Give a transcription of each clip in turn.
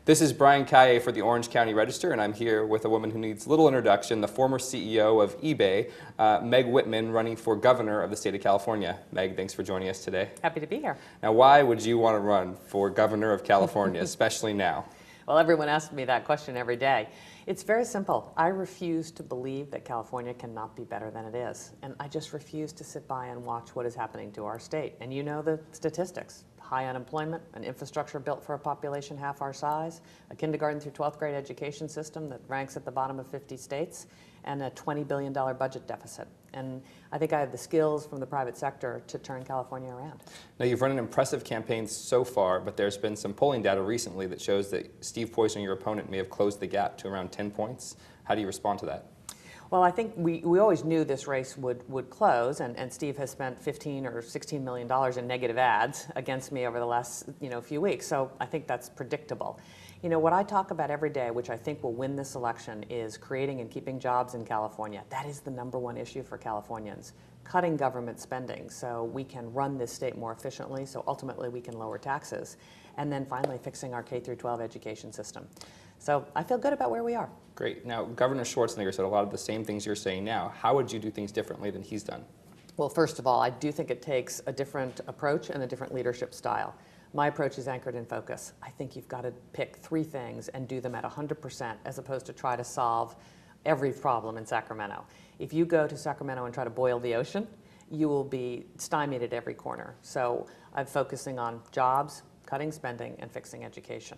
This is Brian Calle for the Orange County Register, and I'm here with a woman who needs little introduction, the former CEO of eBay, Meg Whitman, running for governor of the state of California. Meg, thanks for joining us today. Happy to be here. Now, why would you want to run for governor of California, especially now? Well, everyone asks me that question every day. It's very simple. I refuse to believe that California cannot be better than it is. And I just refuse to sit by and watch what is happening to our state. And you know the statistics. High unemployment, an infrastructure built for a population half our size, a kindergarten through 12th grade education system that ranks at the bottom of 50 states, and a $20 billion budget deficit. And I think I have the skills from the private sector to turn California around. Now, you've run an impressive campaign so far, but there's been some polling data recently that shows that Steve Poizner, your opponent, may have closed the gap to around 10 points. How do you respond to that? Well, I think we always knew this race would close, and Steve has spent $15 or $16 million in negative ads against me over the last few weeks, so I think that's predictable. What I talk about every day, which I think will win this election, is creating and keeping jobs in California. That is the #1 issue for Californians. Cutting government spending so we can run this state more efficiently, so ultimately we can lower taxes, and then finally fixing our K-12 education system. So I feel good about where we are. Great. Now, Governor Schwarzenegger said a lot of the same things you're saying now. How would you do things differently than he's done? Well, first of all, I do think it takes a different approach and a different leadership style. My approach is anchored in focus. I think you've got to pick 3 things and do them at 100% as opposed to try to solve every problem in Sacramento. If you go to Sacramento and try to boil the ocean, you will be stymied at every corner. So I'm focusing on jobs, cutting spending, and fixing education.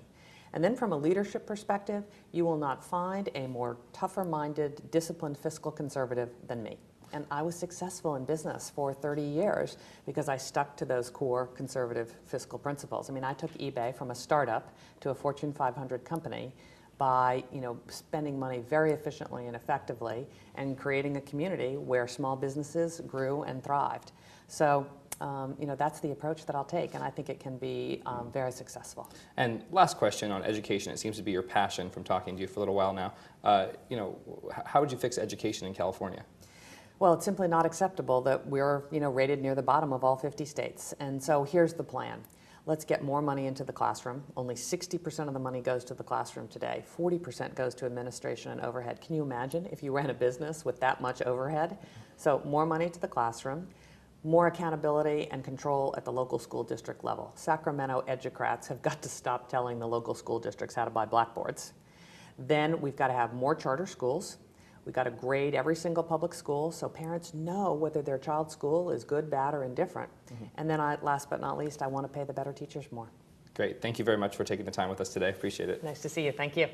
And then from a leadership perspective, you will not find a more tougher-minded, disciplined fiscal conservative than me. And I was successful in business for 30 years because I stuck to those core conservative fiscal principles. I mean, I took eBay from a startup to a Fortune 500 company by spending money very efficiently and effectively and creating a community where small businesses grew and thrived. So that's the approach that I'll take, and I think it can be very successful. And last question on education. It seems to be your passion from talking to you for a little while now. How would you fix education in California? Well, it's simply not acceptable that we're rated near the bottom of all 50 states. And so here's the plan. Let's get more money into the classroom. Only 60% of the money goes to the classroom today. 40% goes to administration and overhead. Can you imagine if you ran a business with that much overhead? So more money to the classroom, more accountability and control at the local school district level. Sacramento educrats have got to stop telling the local school districts how to buy blackboards. Then we've got to have more charter schools. We've got to grade every single public school so parents know whether their child's school is good, bad, or indifferent. And then last but not least, I want to pay the better teachers more. Great. Thank you very much for taking the time with us today. Appreciate it. Nice to see you. Thank you.